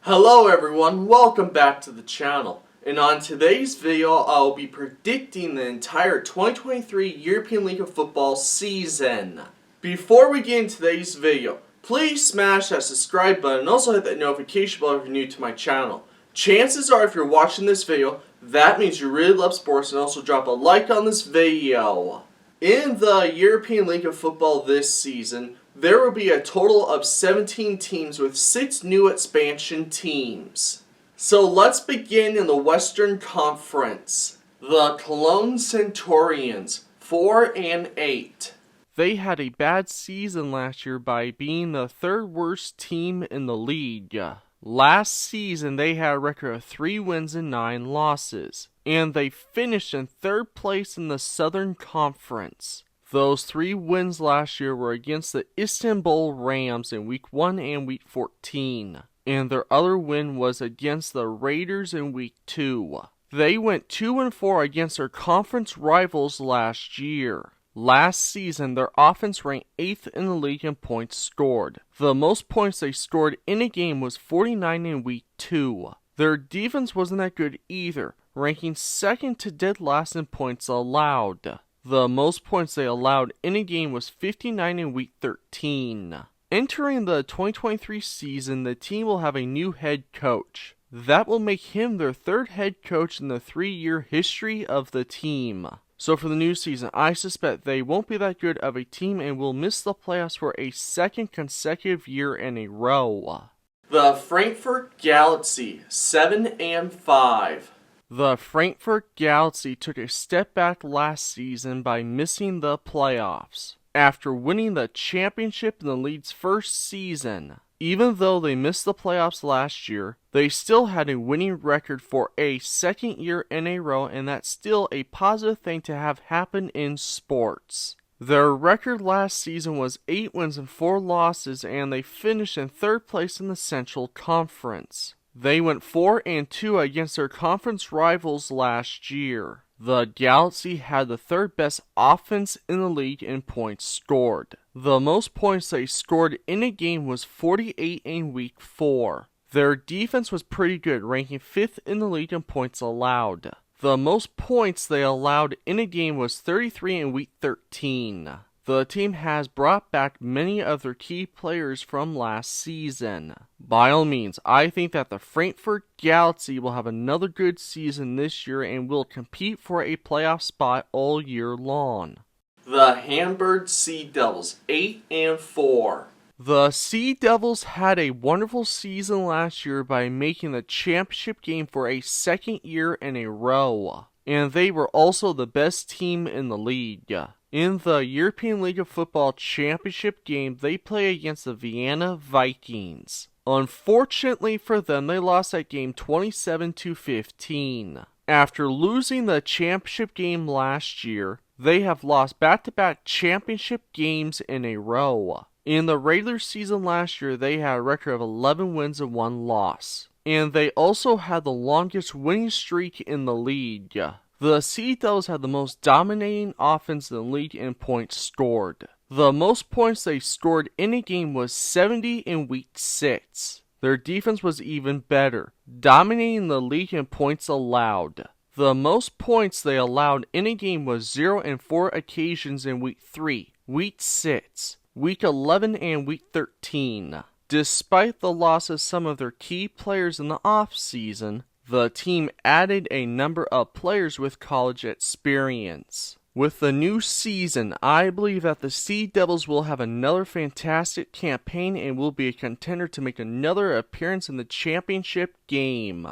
Hello everyone, welcome back to the channel. And on today's video, I'll be predicting the entire 2023 European League of Football season. Before we get into today's video, please smash that subscribe button and also hit that notification bell if you're new to my channel. Chances are if you're watching this video, that means you really love sports, and also drop a like on this video. In the European League of Football this season, there will be a total of 17 teams with 6 new expansion teams. So let's begin in the Western Conference. The Cologne Centurions, 4-8. They had a bad season last year by being the third worst team in the league. Last season they had a record of 3 wins and 9 losses, and they finished in third place in the Southern Conference. Those 3 wins last year were against the Istanbul Rams in Week 1 and Week 14, and their other win was against the Raiders in Week 2. They went 2-4 against their conference rivals last year. Last season, their offense ranked 8th in the league in points scored. The most points they scored in a game was 49 in Week 2. Their defense wasn't that good either, ranking 2nd to dead last in points allowed. The most points they allowed in a game was 59 in Week 13. Entering the 2023 season, the team will have a new head coach. That will make him their 3rd head coach in the 3-year history of the team. So for the new season, I suspect they won't be that good of a team and will miss the playoffs for a 2nd consecutive year in a row. The Frankfurt Galaxy, 7-5. The Frankfurt Galaxy took a step back last season by missing the playoffs. After winning the championship in the league's first season, even though they missed the playoffs last year, they still had a winning record for a 2nd year in a row, and that's still a positive thing to have happen in sports. Their record last season was 8 wins and 4 losses, and they finished in 3rd place in the Central Conference. They went 4-2 against their conference rivals last year. The Galaxy had the 3rd best offense in the league in points scored. The most points they scored in a game was 48 in Week 4. Their defense was pretty good, ranking 5th in the league in points allowed. The most points they allowed in a game was 33 in Week 13. The team has brought back many of their key players from last season. By all means, I think that the Frankfurt Galaxy will have another good season this year and will compete for a playoff spot all year long. The Hamburg Sea Devils, 8-4. The Sea Devils had a wonderful season last year by making the championship game for a 2nd year in a row, and they were also the best team in the league. In the European League of Football championship game, they play against the Vienna Vikings. Unfortunately for them, they lost that game 27-15. After losing the championship game last year, they have lost back-to-back championship games in a row. In the regular season last year, they had a record of 11 wins and 1 loss. And they also had the longest winning streak in the league. The Sea Devils had the most dominating offense in the league in points scored. The most points they scored in a game was 70 in Week 6. Their defense was even better, dominating the league in points allowed. The most points they allowed in a game was 0 and 4 occasions in Week 3, Week 6, Week 11, and Week 13. Despite the loss of some of their key players in the offseason, the team added a number of players with college experience. With the new season, I believe that the Sea Devils will have another fantastic campaign and will be a contender to make another appearance in the championship game.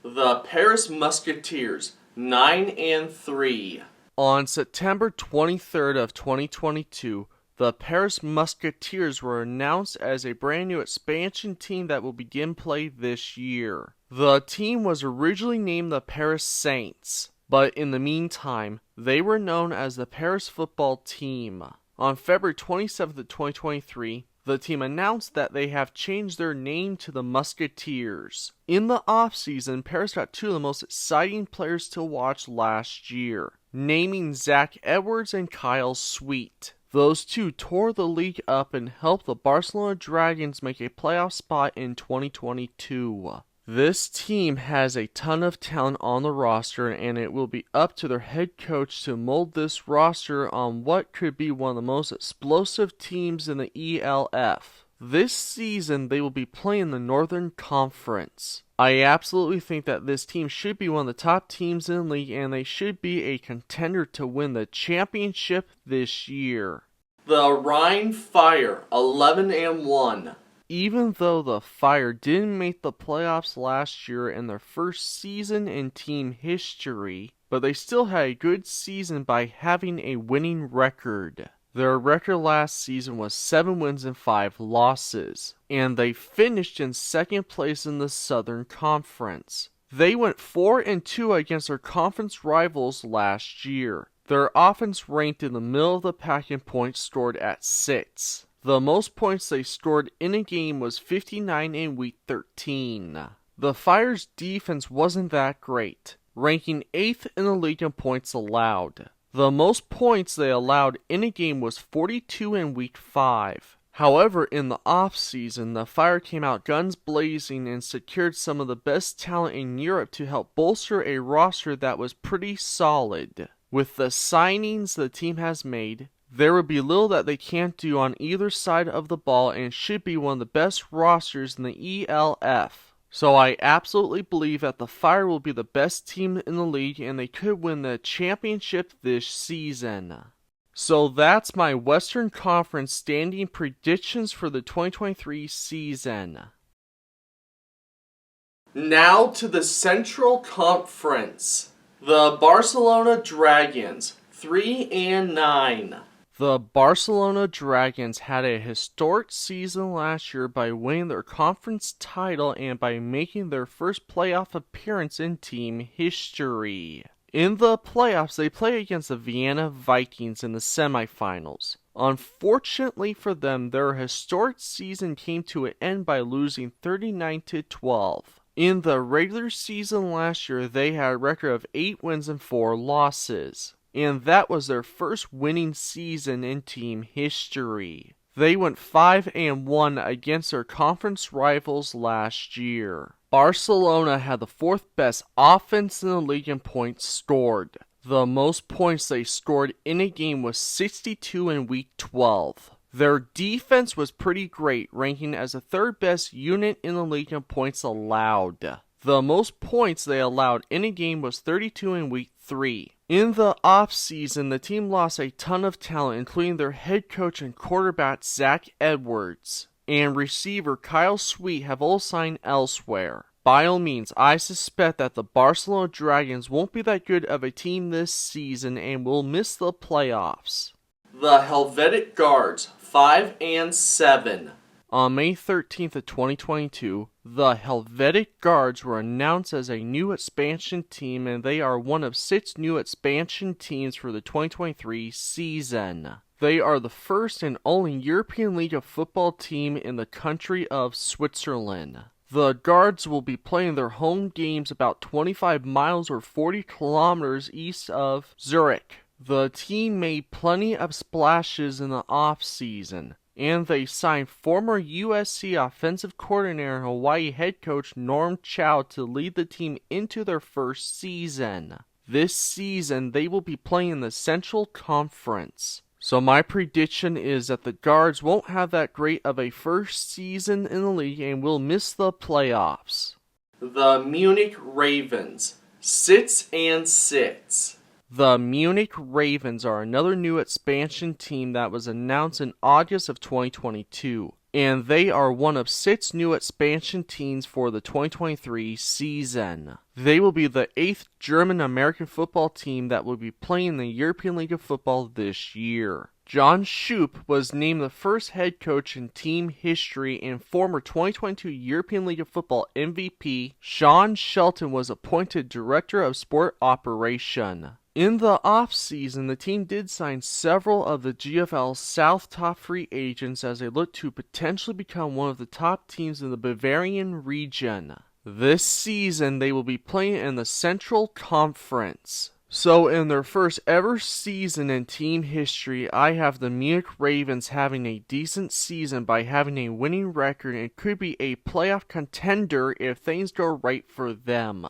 The Paris Musketeers, 9-3. On September 23rd of 2022, the Paris Musketeers were announced as a brand new expansion team that will begin play this year. The team was originally named the Paris Saints, but in the meantime, they were known as the Paris Football Team. On February 27th of 2023, the team announced that they have changed their name to the Musketeers. In the offseason, Paris got 2 of the most exciting players to watch last year, naming Zach Edwards and Kyle Sweet. Those two tore the league up and helped the Barcelona Dragons make a playoff spot in 2022. This team has a ton of talent on the roster, and it will be up to their head coach to mold this roster on what could be one of the most explosive teams in the ELF. This season, they will be playing the Northern Conference. I absolutely think that this team should be one of the top teams in the league, and they should be a contender to win the championship this year. The Rhein Fire, 11-1. Even though the Fire didn't make the playoffs last year in their first season in team history, but they still had a good season by having a winning record. Their record last season was 7 wins and 5 losses, and they finished in second place in the Southern Conference. They went 4-2 against their conference rivals last year. Their offense ranked in the middle of the pack in points scored at 6. The most points they scored in a game was 59 in Week 13. The Fire's defense wasn't that great, ranking 8th in the league in points allowed. The most points they allowed in a game was 42 in Week 5. However, in the off-season, the Fire came out guns blazing and secured some of the best talent in Europe to help bolster a roster that was pretty solid. With the signings the team has made, there would be little that they can't do on either side of the ball and should be one of the best rosters in the ELF. So I absolutely believe that the Fire will be the best team in the league and they could win the championship this season. So that's my Western Conference standing predictions for the 2023 season. Now to the Central Conference. The Barcelona Dragons, 3-9. The Barcelona Dragons had a historic season last year by winning their conference title and by making their first playoff appearance in team history. In the playoffs, they played against the Vienna Vikings in the semifinals. Unfortunately for them, their historic season came to an end by losing 39-12. In the regular season last year, they had a record of 8 wins and 4 losses. And that was their first winning season in team history. They went 5-1 against their conference rivals last year. Barcelona had the 4th best offense in the league in points scored. The most points they scored in a game was 62 in Week 12. Their defense was pretty great, ranking as the 3rd best unit in the league in points allowed. The most points they allowed in a game was 32 in Week 3. In the off-season, the team lost a ton of talent, including their head coach and quarterback Zach Edwards, and receiver Kyle Sweet have all signed elsewhere. By all means, I suspect that the Barcelona Dragons won't be that good of a team this season and will miss the playoffs. The Helvetic Guards, 5-7. On May 13th of 2022, the Helvetic Guards were announced as a new expansion team, and they are one of 6 new expansion teams for the 2023 season. They are the first and only European League of Football team in the country of Switzerland. The Guards will be playing their home games about 25 miles or 40 kilometers east of Zurich. The team made plenty of splashes in the off-season, and they signed former USC offensive coordinator and Hawaii head coach Norm Chow to lead the team into their first season. This season, they will be playing in the Central Conference. So my prediction is that the Guards won't have that great of a first season in the league and will miss the playoffs. The Munich Ravens, 6-6. The Munich Ravens are another new expansion team that was announced in August of 2022, and they are one of 6 new expansion teams for the 2023 season. They will be the 8th German-American football team that will be playing in the European League of Football this year. John Shoup was named the first head coach in team history, and former 2022 European League of Football MVP Sean Shelton was appointed Director of Sport Operation. In the off-season, the team did sign several of the GFL's South top free agents as they look to potentially become one of the top teams in the Bavarian region. This season, they will be playing in the Central Conference. So in their first ever season in team history, I have the Munich Ravens having a decent season by having a winning record and could be a playoff contender if things go right for them.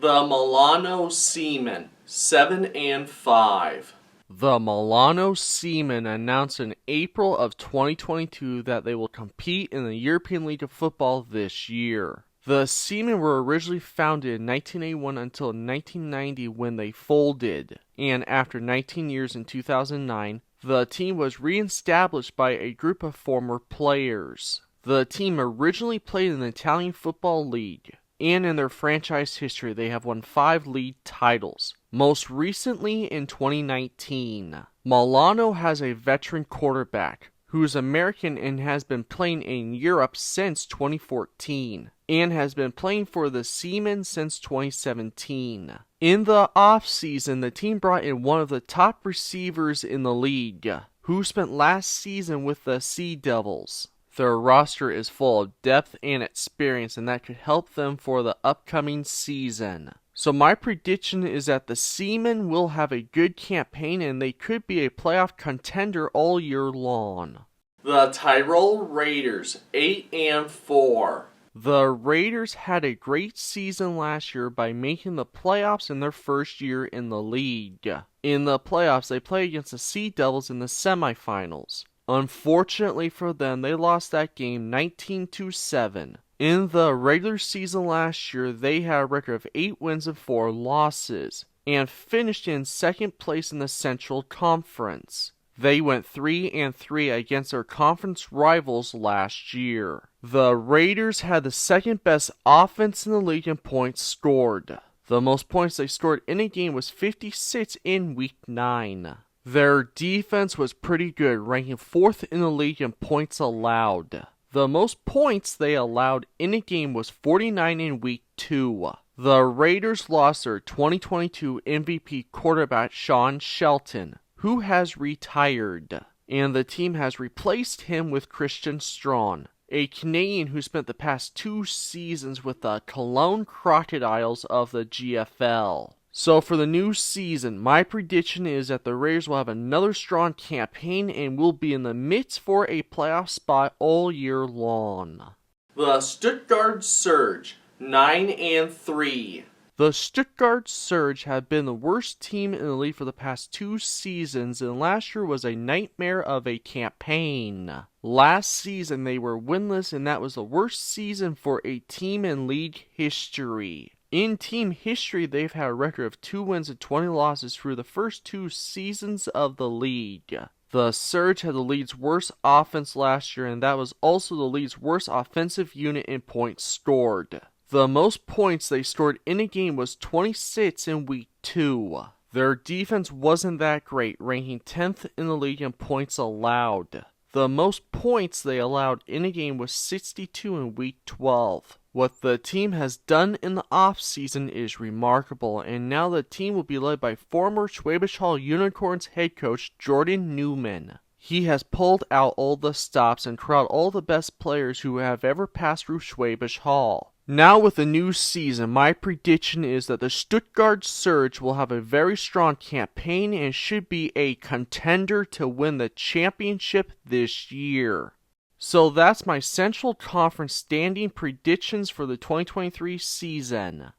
The Milano Seamen, 7-5. The Milano Seamen announced in April of 2022 that they will compete in the European League of Football this year. The Seamen were originally founded in 1981 until 1990 when they folded, and after 19 years in 2009, the team was re-established by a group of former players. The team originally played in the Italian Football League, and in their franchise history they have won 5 league titles, most recently in 2019. Milano has a veteran quarterback, who is American and has been playing in Europe since 2014, and has been playing for the Seamen since 2017. In the offseason, the team brought in one of the top receivers in the league, who spent last season with the Sea Devils. Their roster is full of depth and experience, and that could help them for the upcoming season. So my prediction is that the Seamen will have a good campaign and they could be a playoff contender all year long. The Tirol Raiders, 8-4. The Raiders had a great season last year by making the playoffs in their first year in the league. In the playoffs, they played against the Sea Devils in the semifinals. Unfortunately for them, they lost that game 19-7. In the regular season last year, they had a record of 8 wins and 4 losses, and finished in second place in the Central Conference. They went 3-3 against their conference rivals last year. The Raiders had the second best offense in the league in points scored. The most points they scored in a game was 56 in Week 9. Their defense was pretty good, ranking 4th in the league in points allowed. The most points they allowed in a game was 49 in Week 2. The Raiders lost their 2022 MVP quarterback Sean Shelton, who has retired, and the team has replaced him with Christian Strawn, a Canadian who spent the past 2 seasons with the Cologne Crocodiles of the GFL. So for the new season, my prediction is that the Raiders will have another strong campaign and will be in the midst for a playoff spot all year long. The Stuttgart Surge, 9-3. The Stuttgart Surge have been the worst team in the league for the past 2 seasons, and last year was a nightmare of a campaign. Last season they were winless, and that was the worst season for a team in league history. In team history, they've had a record of 2 wins and 20 losses through the first 2 seasons of the league. The Surge had the league's worst offense last year, and that was also the league's worst offensive unit in points scored. The most points they scored in a game was 26 in Week 2. Their defense wasn't that great, ranking 10th in the league in points allowed. The most points they allowed in a game was 62 in Week 12. What the team has done in the offseason is remarkable, and now the team will be led by former Schwäbisch Hall Unicorns head coach Jordan Newman. He has pulled out all the stops and crowd all the best players who have ever passed through Schwäbisch Hall. Now with the new season, my prediction is that the Stuttgart Surge will have a very strong campaign and should be a contender to win the championship this year. So that's my Central Conference standing predictions for the 2023 season.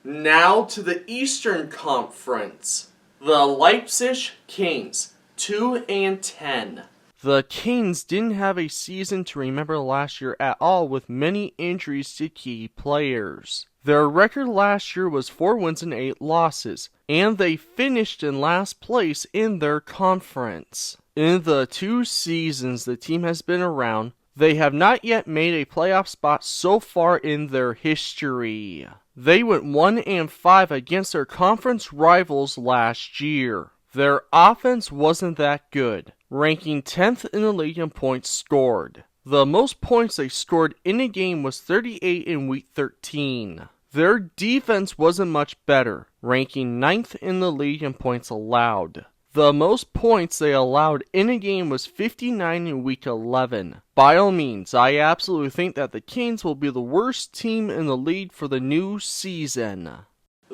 Now to the Eastern Conference. The Leipzig Kings, 2-10. The Kings didn't have a season to remember last year at all, with many injuries to key players. Their record last year was 4 wins and 8 losses, and they finished in last place in their conference. In the 2 seasons the team has been around, they have not yet made a playoff spot so far in their history. They went 1-5 against their conference rivals last year. Their offense wasn't that good, ranking 10th in the league in points scored. The most points they scored in a game was 38 in Week 13. Their defense wasn't much better, ranking 9th in the league in points allowed. The most points they allowed in a game was 59 in Week 11. By all means, I absolutely think that the Kings will be the worst team in the league for the new season.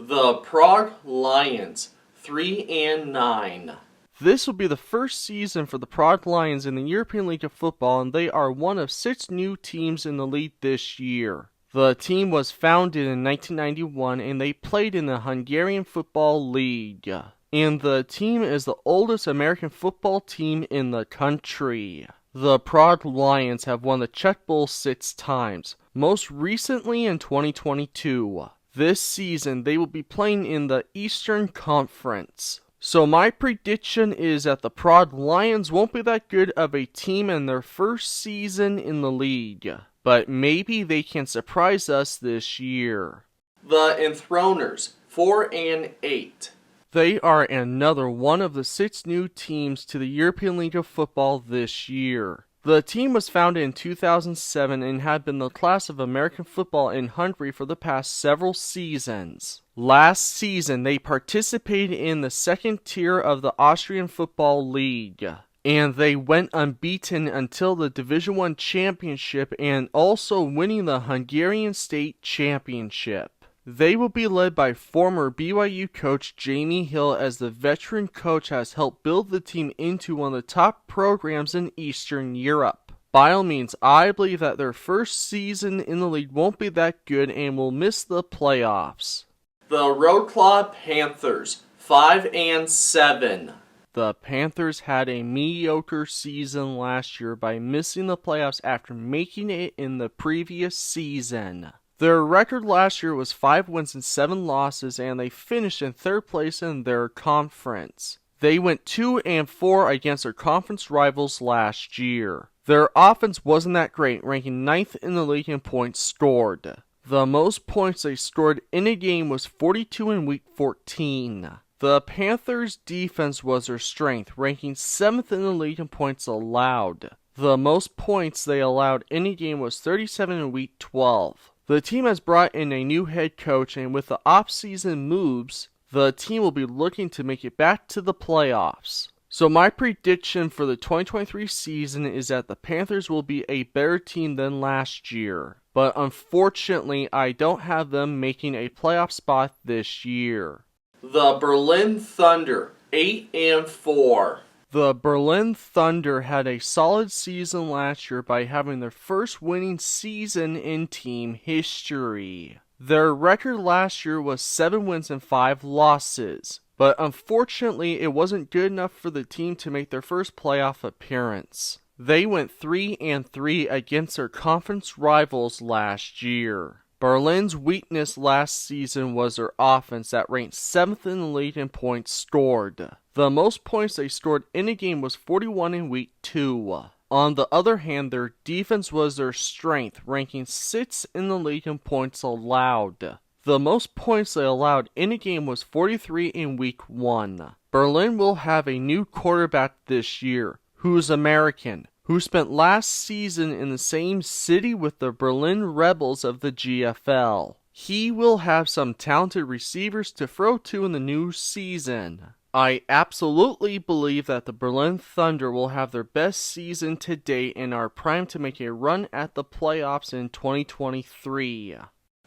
The Prague Lions, 3-9. This will be the first season for the Prague Lions in the European League of Football, and they are one of 6 new teams in the league this year. The team was founded in 1991, and they played in the Hungarian Football League. And the team is the oldest American football team in the country. The Prague Lions have won the Czech Bowl 6 times, most recently in 2022. This season, they will be playing in the Eastern Conference. So my prediction is that the Prague Lions won't be that good of a team in their first season in the league, but maybe they can surprise us this year. The Enthroners, 4-8. They are another one of the 6 new teams to the European League of Football this year. The team was founded in 2007 and had been the class of American football in Hungary for the past several seasons. Last season, they participated in the second tier of the Austrian Football League, and they went unbeaten until the Division I Championship and also winning the Hungarian State Championship. They will be led by former BYU coach Jamie Hill, as the veteran coach has helped build the team into one of the top programs in Eastern Europe. By all means, I believe that their first season in the league won't be that good and will miss the playoffs. The Wrocław Panthers, 5-7. The Panthers had a mediocre season last year by missing the playoffs after making it in the previous season. Their record last year was 5 wins and 7 losses, and they finished in 3rd place in their conference. They went 2-4 against their conference rivals last year. Their offense wasn't that great, ranking 9th in the league in points scored. The most points they scored in a game was 42 in week 14. The Panthers' defense was their strength, ranking 7th in the league in points allowed. The most points they allowed in a game was 37 in week 12. The team has brought in a new head coach, and with the off-season moves, the team will be looking to make it back to the playoffs. So my prediction for the 2023 season is that the Panthers will be a better team than last year. But unfortunately, I don't have them making a playoff spot this year. The Berlin Thunder, 8-4. The Berlin Thunder had a solid season last year by having their first winning season in team history. Their record last year was 7 wins and 5 losses, but unfortunately it wasn't good enough for the team to make their first playoff appearance. They went 3-3 against their conference rivals last year. Berlin's weakness last season was their offense that ranked 7th in the league in points scored. The most points they scored in a game was 41 in week 2. On the other hand, their defense was their strength, ranking 6th in the league in points allowed. The most points they allowed in a game was 43 in week 1. Berlin will have a new quarterback this year, who is American, who spent last season in the same city with the Berlin Rebels of the GFL. He will have some talented receivers to throw to in the new season. I absolutely believe that the Berlin Thunder will have their best season to date and are primed to make a run at the playoffs in 2023.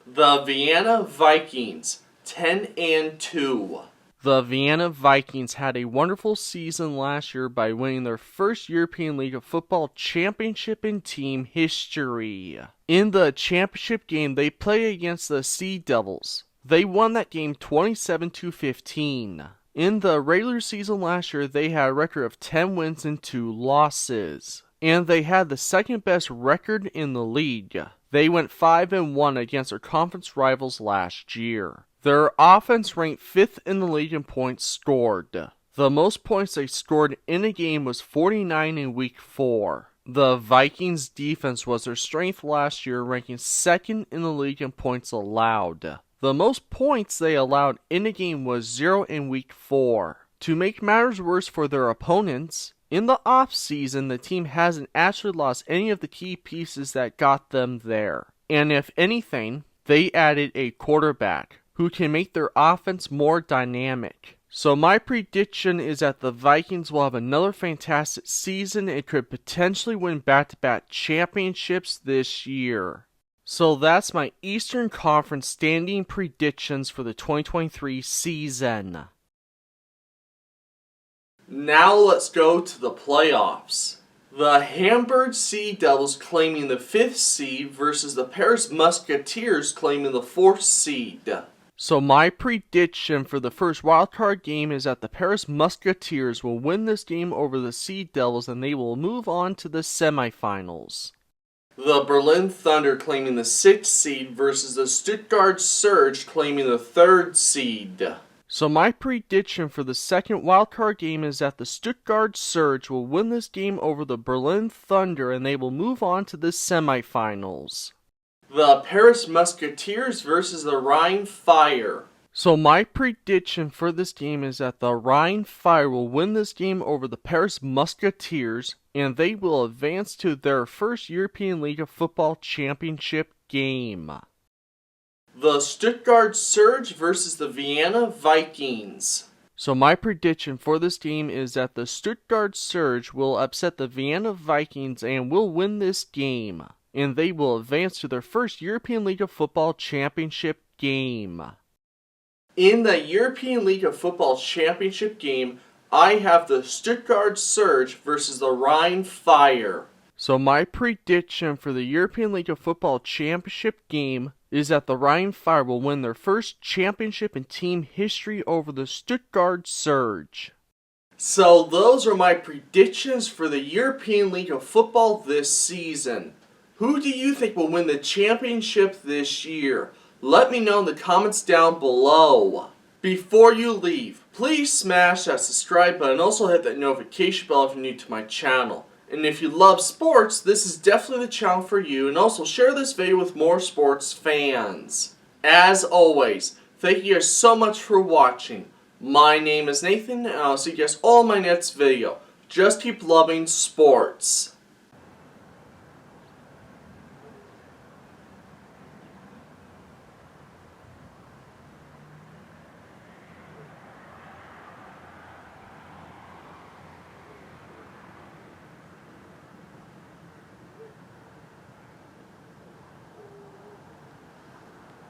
The Vienna Vikings, 10-2. The Vienna Vikings had a wonderful season last year by winning their first European League of Football championship in team history. In the championship game, they played against the Sea Devils. They won that game 27-15. In the regular season last year, they had a record of 10 wins and 2 losses. And they had the second best record in the league. They went 5-1 against their conference rivals last year. Their offense ranked 5th in the league in points scored. The most points they scored in a game was 49 in week 4. The Vikings defense was their strength last year, ranking 2nd in the league in points allowed. The most points they allowed in a game was 0 in week 4. To make matters worse for their opponents, in the offseason, the team hasn't actually lost any of the key pieces that got them there. And if anything, they added a quarterback who can make their offense more dynamic. So my prediction is that the Vikings will have another fantastic season and could potentially win back-to-back championships this year. So that's my Eastern Conference standing predictions for the 2023 season. Now let's go to the playoffs. The Hamburg Sea Devils claiming the 5th seed versus the Paris Musketeers claiming the 4th seed. So my prediction for the first wildcard game is that the Paris Musketeers will win this game over the Sea Devils and they will move on to the semifinals. The Berlin Thunder claiming the 6th seed versus the Stuttgart Surge claiming the 3rd seed. So my prediction for the second wildcard game is that the Stuttgart Surge will win this game over the Berlin Thunder and they will move on to the semifinals. The Paris Musketeers versus the Rhein Fire. So my prediction for this game is that the Rhein Fire will win this game over the Paris Musketeers and they will advance to their first European League of Football Championship game. The Stuttgart Surge versus the Vienna Vikings. So my prediction for this game is that the Stuttgart Surge will upset the Vienna Vikings and will win this game. And they will advance to their first European League of Football Championship game. In the European League of Football Championship game, I have the Stuttgart Surge versus the Rhein Fire. So my prediction for the European League of Football Championship game is that the Rhein Fire will win their first championship in team history over the Stuttgart Surge. So those are my predictions for the European League of Football this season. Who do you think will win the championship this year? Let me know in the comments down below. Before you leave, please smash that subscribe button and also hit that notification bell if you're new to my channel. And if you love sports, this is definitely the channel for you, and also share this video with more sports fans. As always, thank you guys so much for watching. My name is Nathan, and I'll see you guys all in my next video. Just keep loving sports.